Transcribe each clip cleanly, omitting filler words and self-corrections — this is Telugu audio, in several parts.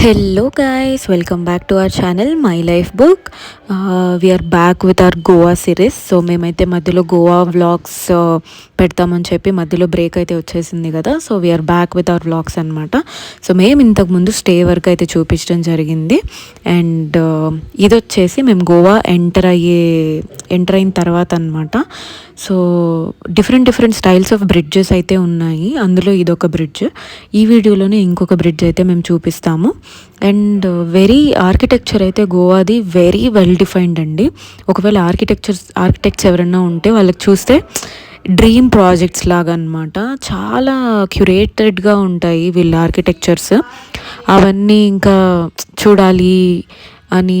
Hello guys, welcome back to our channel My Life Book. We are back with our Goa series. So మేమైతే మధ్యలో గోవా వ్లాగ్స్ పెడతామని చెప్పి మధ్యలో బ్రేక్ అయితే వచ్చేసింది కదా. So we're back with our vlogs అనమాట. సో మేము ఇంతకుముందు స్టే వరకు అయితే చూపించడం జరిగింది. అండ్ ఇది వచ్చేసి మేము గోవా ఎంటర్ అయిన తర్వాత అనమాట. So different styles of bridges అయితే ఉన్నాయి. అందులో ఇదొక బ్రిడ్జ్. ఈ వీడియోలోనే ఇంకొక బ్రిడ్జ్ అయితే మేము చూపిస్తాము. అండ్ ఆర్కిటెక్చర్ అయితే గోవాది వెరీ వెల్ డిఫైన్డ్ అండి. ఒకవేళ ఆర్కిటెక్ట్స్ ఎవరైనా ఉంటే వాళ్ళకి చూస్తే డ్రీమ్ ప్రాజెక్ట్స్ లాగా అనమాట. చాలా క్యూరేటెడ్గా ఉంటాయి వీళ్ళ ఆర్కిటెక్చర్స్. అవన్నీ ఇంకా చూడాలి అని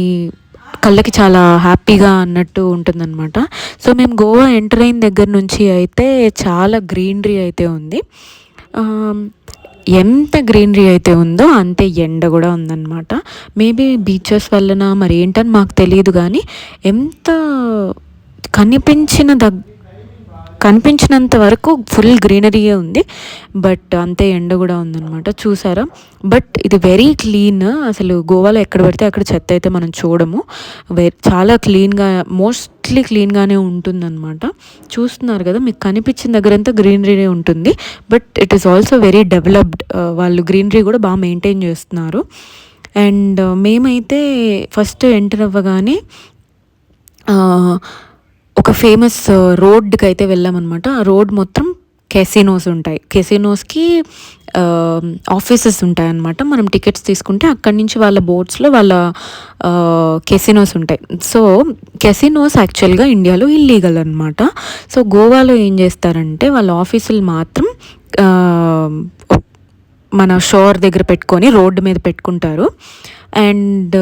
కళ్ళకి చాలా హ్యాపీగా అన్నట్టు ఉంటుందన్నమాట. సో మేము గోవా ఎంటర్ అయిన దగ్గర నుంచి అయితే చాలా గ్రీనరీ అయితే ఉంది. ఎంత గ్రీనరీ అయితే ఉందో అంతే ఎండ కూడా ఉందన్నమాట. మేబీ బీచెస్ వలన మరి ఏంటని మాకు తెలియదు, కానీ ఎంత కనిపించినంత వరకు ఫుల్ గ్రీనరీయే ఉంది. బట్ అంతే ఎండ కూడా ఉందన్నమాట. చూసారా? బట్ ఇది వెరీ క్లీన్. అసలు గోవాలో ఎక్కడ పడితే అక్కడ చెత్త అయితే మనం చూడము. చాలా క్లీన్గా, మోస్ట్లీ క్లీన్గానే ఉంటుందన్నమాట. చూస్తున్నారు కదా, మీకు కనిపించిన దగ్గరంతా గ్రీనరీ ఉంటుంది. But it is also very developed. వాళ్ళు గ్రీనరీ కూడా బాగా మెయింటైన్ చేస్తున్నారు. అండ్ మేమైతే ఫస్ట్ ఎంటర్ అవ్వగానే ఒక ఫేమస్ రోడ్కి అయితే వెళ్ళామన్నమాట. ఆ రోడ్ మొత్తం కెసినోస్ ఉంటాయి. కెసినోస్కి ఆఫీసెస్ ఉంటాయన్నమాట. మనం టికెట్స్ తీసుకుంటే అక్కడి నుంచి వాళ్ళ బోట్స్లో వాళ్ళ కెసినోస్ ఉంటాయి. సో కెసినోస్ యాక్చువల్గా ఇండియాలో ఇల్లీగల్ అనమాట. సో గోవాలో ఏం చేస్తారంటే వాళ్ళ ఆఫీసులు మాత్రం మన షోర్ దగ్గర పెట్టుకొని రోడ్డు మీద పెట్టుకుంటారు. అండ్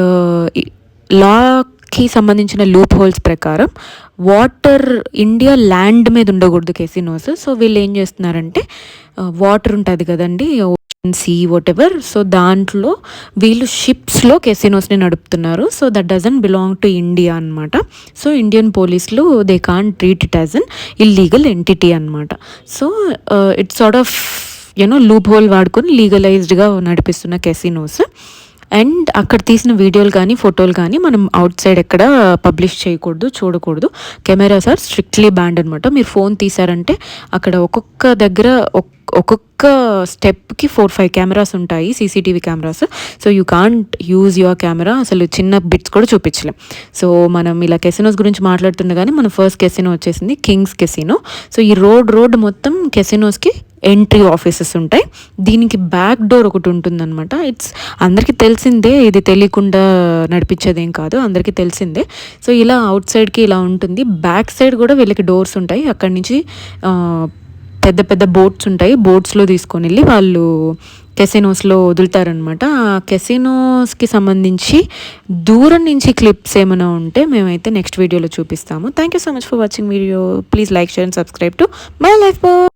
లాకి సంబంధించిన లూప్ హోల్స్ ప్రకారం ఇండియా ల్యాండ్ మీద ఉండకూడదు కెసినోస్. సో వీళ్ళు ఏం చేస్తున్నారంటే వాటర్ ఉంటుంది కదండి, ఓషన్, సీ, వాటెవర్. సో దాంట్లో వీళ్ళు షిప్స్లో కెసినోస్ని నడుపుతున్నారు. So that doesn't belong to India అనమాట. సో ఇండియన్ పోలీసులు they can't treat it as an illegal entity అనమాట. So it's sort of loophole వాడుకొని లీగలైజ్డ్గా నడిపిస్తున్న కెసినోస్. అండ్ అక్కడ తీసిన వీడియోలు కానీ ఫోటోలు కానీ మనం అవుట్ సైడ్ ఎక్కడ పబ్లిష్ చేయకూడదు, చూడకూడదు. కెమెరాస్ ఆర్ స్ట్రిక్ట్లీ బ్యాన్డ్ అనమాట. మీరు ఫోన్ తీసారంటే అక్కడ ఒక్కొక్క దగ్గర ఒక్కొక్క స్టెప్కి 4-5 కెమెరాస్ ఉంటాయి, CCTV cameras. So you can't use your camera. అసలు చిన్న బిట్స్ కూడా చూపించలేం. సో మనం ఇలా కెసినోస్ గురించి మాట్లాడుతుండగానే మన ఫస్ట్ కెసినో వచ్చేసింది కింగ్స్ కెసినో. సో ఈ రోడ్ మొత్తం కెసినోస్కి ఎంట్రీ ఆఫీసెస్ ఉంటాయి. దీనికి బ్యాక్ డోర్ ఒకటి ఉంటుందన్నమాట. అందరికీ తెలిసిందే, ఇది తెలియకుండా నడిపించేదేం కాదు, అందరికీ తెలిసిందే. సో ఇలా అవుట్ సైడ్కి ఇలా ఉంటుంది. బ్యాక్ సైడ్ కూడా వీళ్ళకి డోర్స్ ఉంటాయి. అక్కడి నుంచి పెద్ద బోట్స్ ఉంటాయి. బోట్స్లో తీసుకొని వెళ్ళి వాళ్ళు కెసినోస్లో వదులుతారనమాట. ఆ కెసినోస్కి సంబంధించి దూరం నుంచి క్లిప్స్ ఏమైనా ఉంటే మేమైతే నెక్స్ట్ వీడియోలో చూపిస్తాము. Thank you so much for watching video. Please like, share and subscribe to my life book.